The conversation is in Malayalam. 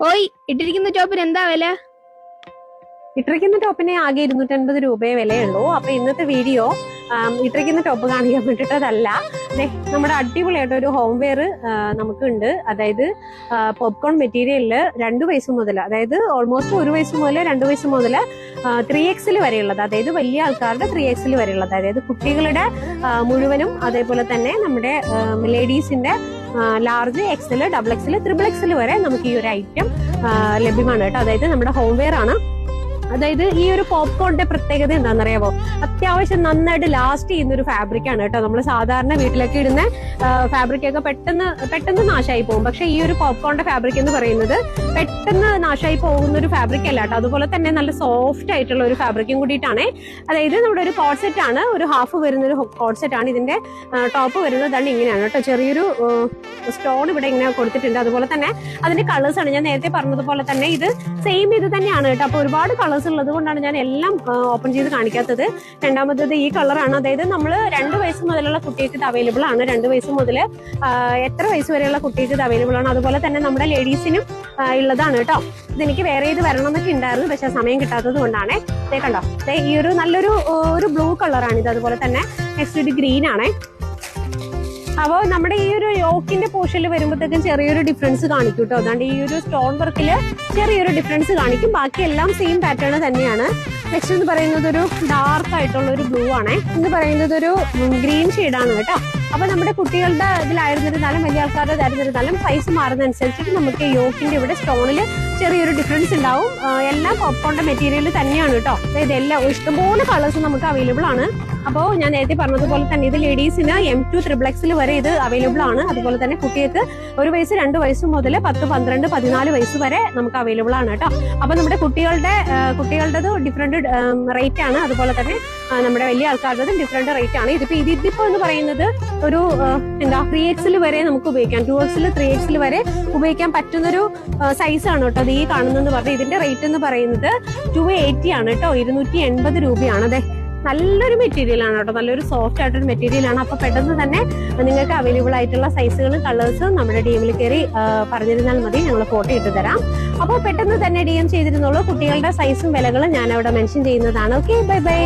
ഓയ്, ഇട്ടിരിക്കുന്ന ടോപ്പിന് എന്താ വില? ഇട്ടിരിക്കുന്ന ടോപ്പിന് ആകെ 250 രൂപയെ വിലയുള്ളൂ. അപ്പൊ ഇന്നത്തെ വീഡിയോ ഇട്ടിരിക്കുന്ന ടോപ്പ് കാണിക്കാൻ വേണ്ടിട്ടതല്ല. നമ്മുടെ അടിപൊളിയായിട്ട് ഒരു ഹോം വെയർ നമുക്കുണ്ട്. അതായത് പോപ്കോൺ മെറ്റീരിയലില് 2 വയസ്സ് മുതൽ, അതായത് ഓൾമോസ്റ്റ് 1 വയസ്സ് മുതൽ 2 വയസ്സ് മുതൽ 3XL വരെയുള്ളത്, അതായത് വലിയ ആൾക്കാരുടെ 3XL വരെയുള്ളത്, അതായത് കുട്ടികളുടെ മുഴുവനും, അതേപോലെ തന്നെ നമ്മുടെ ലേഡീസിന്റെ ലാർജ് XL, XXL, XXL വരെ നമുക്ക് ഈ ഒരു ഐറ്റം ലഭ്യമാണ് കേട്ടോ. അതായത് നമ്മുടെ ഹോം വെയർ ആണ്. അതായത് ഈ ഒരു പോപ്കോണിന്റെ പ്രത്യേകത എന്താണെന്നറിയാമോ? അത്യാവശ്യം നന്നായിട്ട് ലാസ്റ്റ് ചെയ്യുന്ന ഒരു ഫാബ്രിക് ആണ് കേട്ടോ. നമ്മൾ സാധാരണ വീട്ടിലൊക്കെ ഇടുന്ന ഫാബ്രിക് ഒക്കെ പെട്ടെന്ന് നാശമായി പോകും. പക്ഷെ ഈ ഒരു പോപ്കോണിന്റെ ഫാബ്രിക് എന്ന് പറയുന്നത് പെട്ടെന്ന് നാശമായി പോകുന്ന ഒരു ഫാബ്രിക് അല്ല കേട്ടോ. അതുപോലെ തന്നെ നല്ല സോഫ്റ്റ് ആയിട്ടുള്ള ഒരു ഫാബ്രിക്കും കൂടിയിട്ടാണ്. അതായത് നമ്മുടെ ഒരു കോഡ് സെറ്റ് ആണ്, ഒരു ഹാഫ് വരുന്ന ഒരു കോഡ് സെറ്റ് ആണ്. ഇതിന്റെ ടോപ്പ് വരുന്നതാണ് ഇങ്ങനെയാണ് കേട്ടോ. ചെറിയൊരു സ്റ്റോൺ ഇവിടെ ഇങ്ങനെ കൊടുത്തിട്ടുണ്ട്. അതുപോലെ തന്നെ അതിന്റെ കളേഴ്സ് ആണ് ഞാൻ നേരത്തെ പറഞ്ഞതുപോലെ തന്നെ ഇത് സെയിം ഇത് തന്നെയാണ് കേട്ടോ. അപ്പൊ ഒരുപാട് കളേഴ്സ് ഉള്ളത് കൊണ്ടാണ് ഞാൻ എല്ലാം ഓപ്പൺ ചെയ്ത് കാണിക്കാത്തത്. രണ്ടാമത്തത് ഈ കളറാണ്. അതായത് നമ്മൾ 2 വയസ്സ് മുതലുള്ള കുട്ടികൾക്ക് ഇത് അവൈലബിൾ ആണ്. 2 വയസ്സ് മുതൽ എത്ര വയസ്സ് വരെയുള്ള കുട്ടികൾക്ക് ഇത് അവൈലബിൾ ആണ്. അതുപോലെ തന്നെ നമ്മുടെ ലേഡീസിനും ഉള്ളതാണ് കേട്ടോ. ഇതെനിക്ക് വേറെ ഇത് വരണം എന്നൊക്കെ ഉണ്ടായിരുന്നു, പക്ഷെ സമയം കിട്ടാത്തത് കൊണ്ടാണ്. കണ്ടോ, ഈ ഒരു നല്ലൊരു ബ്ലൂ കളറാണ് ഇത്. അതുപോലെ തന്നെ നെക്സ്റ്റ് ഒരു ഗ്രീൻ ആണ്. അപ്പോൾ നമ്മുടെ ഈ ഒരു യോക്കിന്റെ പോർഷനിൽ വരുമ്പോഴത്തേക്കും ചെറിയൊരു ഡിഫറൻസ് കാണിക്കും കേട്ടോ. അതുകൊണ്ട് ഈ ഒരു സ്റ്റോൺ വർക്കില് ചെറിയൊരു ഡിഫറൻസ് കാണിക്കും. ബാക്കി എല്ലാം സെയിം പാറ്റേൺ തന്നെയാണ്. നെക്സ്റ്റ് എന്ന് പറയുന്നത് ഒരു ഡാർക്ക് ആയിട്ടുള്ള ഒരു ബ്ലൂ ആണ്. എന്ന് പറയുന്നത് ഒരു ഗ്രീൻ ഷെയ്ഡാണ് കേട്ടോ. അപ്പൊ നമ്മുടെ കുട്ടികളുടെ ഇതിലായിരുന്നിരുന്നാലും വലിയ ആൾക്കാരുടെ ഇതായിരുന്നിരുന്നാലും സൈസ് മാറുന്നതനുസരിച്ചിട്ട് നമുക്ക് യോക്കിന്റെ ഇവിടെ സ്റ്റോണിൽ ചെറിയൊരു ഡിഫറൻസ് ഉണ്ടാവും. എല്ലാം പോപ്കോണിന്റെ മെറ്റീരിയൽ തന്നെയാണ് കേട്ടോ. ഇതെല്ലാം ഇഷ്ടംപോലെ കളേഴ്സ് നമുക്ക് അവൈലബിൾ ആണ്. അപ്പോൾ ഞാൻ നേരത്തെ പറഞ്ഞതുപോലെ തന്നെ ഇത് ലേഡീസിന് M2 XXL വരെ ഇത് അവൈലബിൾ ആണ്. അതുപോലെ തന്നെ കുട്ടികൾക്ക് 1 വയസ്സ് 2 വയസ്സ് മുതൽ 10, 12, 14 വയസ്സ് വരെ നമുക്ക് അവൈലബിൾ ആണ് കേട്ടോ. അപ്പൊ നമ്മുടെ കുട്ടികളുടേത് ഡിഫറെന്റ് റേറ്റ് ആണ്. അതുപോലെ തന്നെ നമ്മുടെ വലിയ ആൾക്കാരുടേതും ഡിഫറെന്റ് റേറ്റ് ആണ്. ഇതിപ്പോ എന്ന് പറയുന്നത് ഒരു 3XL വരെ നമുക്ക് ഉപയോഗിക്കാം. 2XL, 3XL വരെ ഉപയോഗിക്കാൻ പറ്റുന്നൊരു സൈസ് ആണ് കേട്ടോ. അത് ഈ കാണുന്നെന്ന് പറഞ്ഞാൽ ഇതിന്റെ റേറ്റ് എന്ന് പറയുന്നത് 280 ആണ് കേട്ടോ. 280 രൂപയാണ്. അതെ, നല്ലൊരു മെറ്റീരിയൽ ആണ് കേട്ടോ. നല്ലൊരു സോഫ്റ്റ് ആയിട്ടൊരു മെറ്റീരിയൽ ആണ്. അപ്പൊ പെട്ടെന്ന് തന്നെ നിങ്ങൾക്ക് അവൈലബിൾ ആയിട്ടുള്ള സൈസുകളും കളേഴ്സും നമ്മുടെ DM കയറി പറഞ്ഞിരുന്നാൽ മതി, ഞങ്ങൾ ഫോട്ടോ ഇട്ട് തരാം. അപ്പോൾ പെട്ടെന്ന് തന്നെ DM ചെയ്തിരുന്നുള്ളൂ. കുട്ടികളുടെ സൈസും വിലകളും ഞാൻ അവിടെ മെൻഷൻ ചെയ്യുന്നതാണ്. Okay, bye bye.